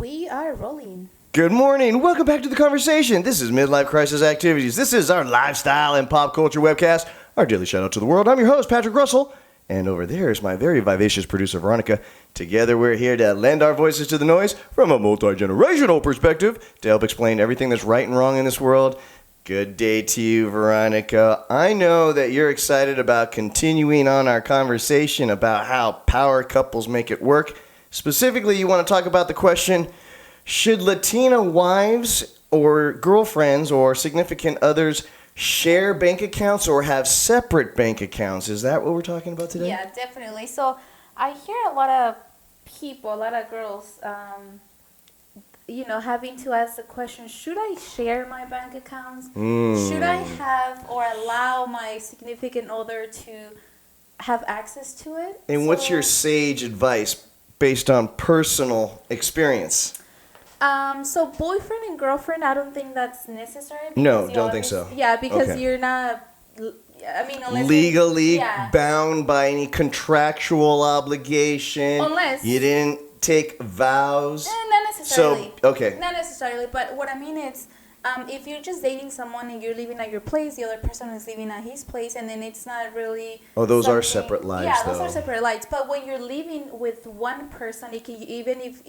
We are rolling. Good morning. Welcome back to the conversation. This is Midlife Crisis Activities. This is our lifestyle and pop culture webcast, our daily shout out to the world. I'm your host, Patrick Russell, and over there is my very vivacious producer, Veronica. Together, we're here to lend our voices to the noise from a multi-generational perspective to help explain everything that's right and wrong in this world. Good day to you, Veronica. I know that you're excited about continuing on our conversation about how power couples make it work. Specifically, you want to talk about the question, should Latina wives or girlfriends or significant others share bank accounts or have separate bank accounts? Is that what we're talking about today? Yeah, definitely. So I hear a lot of people, a lot of girls, having to ask the question, should I share my bank accounts? Should I have or allow my significant other to have access to it? And what's your sage advice based on personal experience? So boyfriend and girlfriend, I don't think that's necessary. No, don't think so. Yeah, because Okay. you're not, unless legally bound by any contractual obligation. Unless you didn't take vows. Not necessarily. So, okay. Not necessarily, but what I mean is, if you're just dating someone and you're living at your place, the other person is living at his place, and then it's not really. Oh, those are separate lives, yeah, though. those are separate lives. But when you're living with one person, it can, even if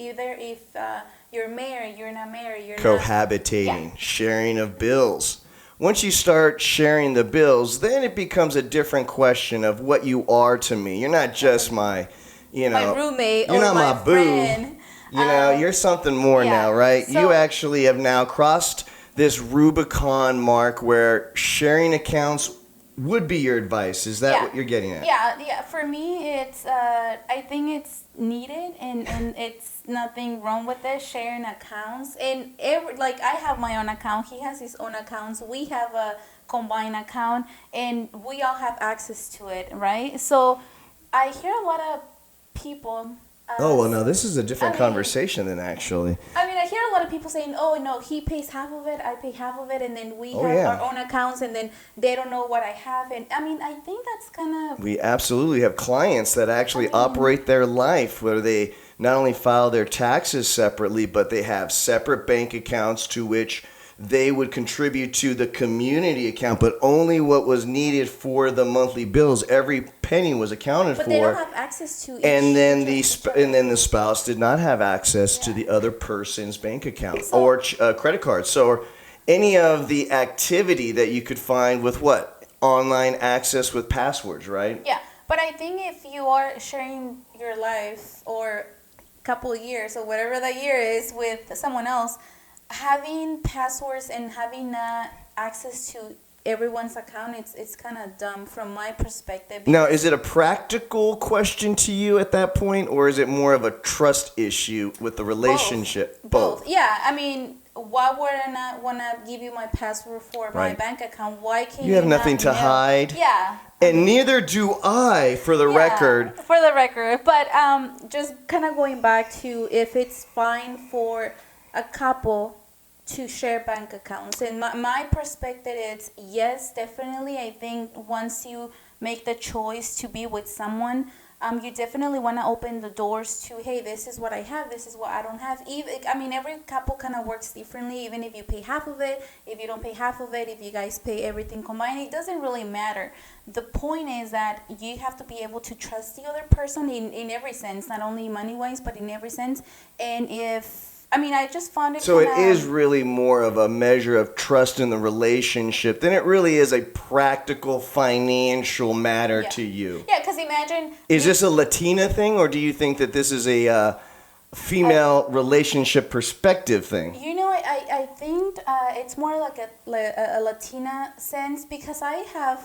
you're married, you're not married, you're cohabitating, sharing of bills. Once you start sharing the bills, then it becomes a different question of what you are to me. You're not just my roommate. You're or not my friend. boo. You're something more now, right? So, you actually have now crossed this Rubicon mark where sharing accounts would be your advice. Is that what you're getting at? Yeah. For me, it's I think it's needed, and it's nothing wrong with it, sharing accounts. And I have my own account. He has his own accounts. We have a combined account, and we all have access to it, right? So I hear a lot of people. No, this is a different conversation then, actually. I hear a lot of people saying, oh, no, he pays half of it, I pay half of it, and then we have our own accounts, and then they don't know what I have. And, I think that's kind of... We absolutely have clients that actually operate their life where they not only file their taxes separately, but they have separate bank accounts to which they would contribute to the community account, but only what was needed for the monthly bills. Every penny was accounted for. But they don't have access to each. And then the spouse did not have access to the other person's bank account or credit card. So any of the activity that you could find with online access with passwords, right? Yeah, but I think if you are sharing your life or a couple of years or whatever that year is with someone else, having passwords and having access to everyone's account, it's kind of dumb from my perspective. Now, is it a practical question to you at that point, or is it more of a trust issue with the relationship? Both. Yeah, why would I not want to give you my password for my bank account? Why can't you have nothing to hide? Yeah. And neither do I, for the record. For the record. But just kind of going back to if it's fine for a couple to share bank accounts. And my perspective is yes, definitely. I think once you make the choice to be with someone, you definitely want to open the doors to, hey, this is what I have, this is what I don't have. Every couple kind of works differently, even if you pay half of it, if you don't pay half of it, if you guys pay everything combined, it doesn't really matter. The point is that you have to be able to trust the other person in every sense, not only money-wise, but in every sense. And I just found it. So it is really more of a measure of trust in the relationship than it really is a practical financial matter to you. Yeah, because imagine. Is this a Latina thing, or do you think that this is a female relationship perspective thing? I think it's more like a Latina sense, because I have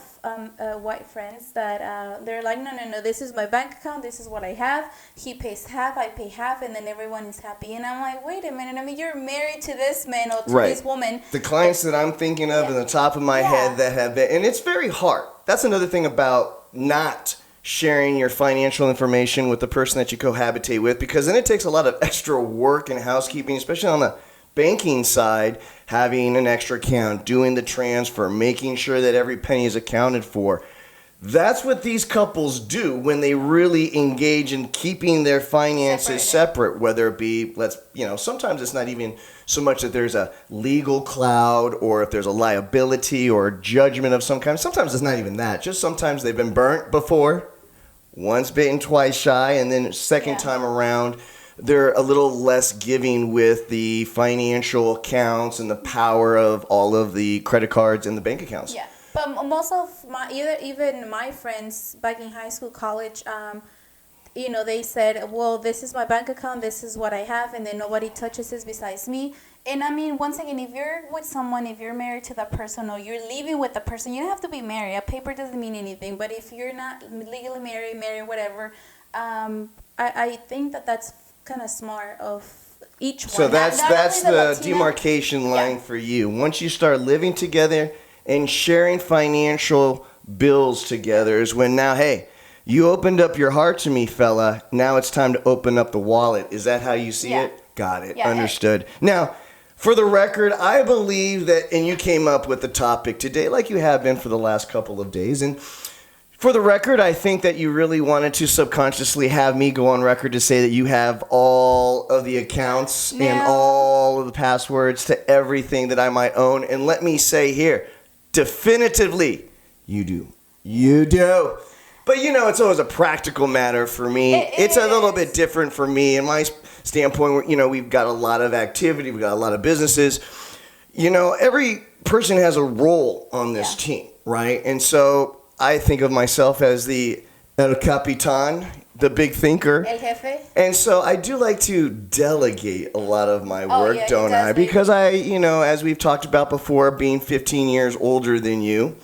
white friends that they're like, no, this is my bank account, this is what I have, he pays half, I pay half, and then everyone is happy. And I'm like, wait a minute, you're married to this man or to this woman. The clients that I'm thinking of in the top of my head that have been, and it's very hard. That's another thing about not sharing your financial information with the person that you cohabitate with, because then it takes a lot of extra work and housekeeping, especially on the banking side, having an extra account, doing the transfer, making sure that every penny is accounted for. That's what these couples do when they really engage in keeping their finances separate, whether it be, sometimes it's not even so much that there's a legal cloud or if there's a liability or a judgment of some kind. Sometimes it's not even that. Just sometimes they've been burnt before, once bitten, twice shy, and then second time around, they're a little less giving with the financial accounts and the power of all of the credit cards and the bank accounts. Yeah. But most of even my friends back in high school, college, they said, well, this is my bank account, this is what I have, and then nobody touches this besides me. And I mean, once again, if you're with someone, if you're married to that person or you're living with the person, you don't have to be married. A paper doesn't mean anything. But if you're not legally married, whatever, I think that's kind of smart of each one. So that's the Latina, demarcation line for you. Once you start living together and sharing financial bills together is when now, hey, you opened up your heart to me, fella. Now it's time to open up the wallet. Is that how you see it? Got it. Understood. Now, for the record, I believe that, and you came up with the topic today like you have been for the last couple of days, and for the record, I think that you really wanted to subconsciously have me go on record to say that you have all of the accounts and all of the passwords to everything that I might own. And let me say here, definitively, you do. You do. But, it's always a practical matter for me. It's a little bit different for me. In my standpoint, we've got a lot of activity. We've got a lot of businesses. Every person has a role on this team, right? And so I think of myself as the El Capitan, the big thinker. El Jefe. And so I do like to delegate a lot of my work, don't I? Because as we've talked about before, being 15 years older than you,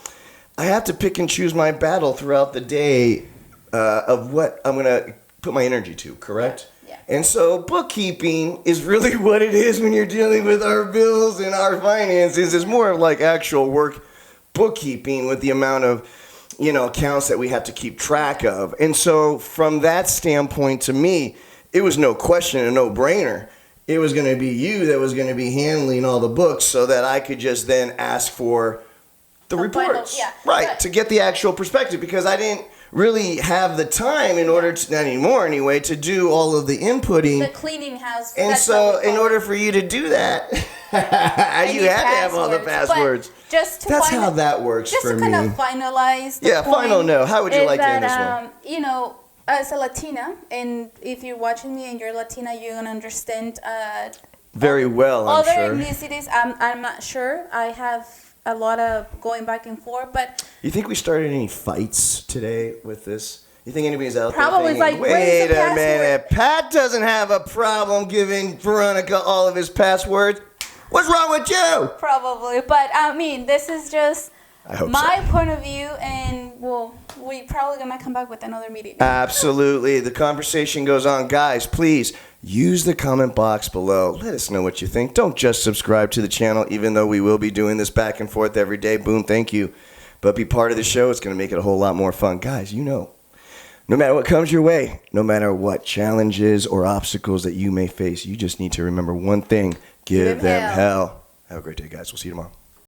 I have to pick and choose my battle throughout the day of what I'm going to put my energy to, correct? Yeah. And so bookkeeping is really what it is when you're dealing with our bills and our finances. It's more of like actual work bookkeeping with the amount of accounts that we have to keep track of. And so from that standpoint, to me, it was no question, a no-brainer. It was going to be you that was going to be handling all the books so that I could just then ask for the reports. To get the actual perspective, because I didn't really have the time in order to, not anymore anyway, to do all of the inputting. The cleaning house. And so in order for you to do that, you had to have all the passwords. That's how that works for me. Just to kind of finalize the point final note. How would you like to end this one? As a Latina, and if you're watching me and you're Latina, you're going to understand very well, I'm other sure. ethnicities. I'm not sure. I have a lot of going back and forth, but you think we started any fights today with this? You think anybody's out probably there thinking, like, wait a minute, Pat doesn't have a problem giving Veronica all of his passwords. What's wrong with you? Probably, but I mean, this is just my point of view, and we probably gonna come back with another meeting. Absolutely. The conversation goes on. Guys, please use the comment box below. Let us know what you think. Don't just subscribe to the channel, even though we will be doing this back and forth every day. Boom, thank you. But be part of the show. It's going to make it a whole lot more fun. Guys, no matter what comes your way, no matter what challenges or obstacles that you may face, you just need to remember one thing. Give them hell. Have a great day, guys. We'll see you tomorrow.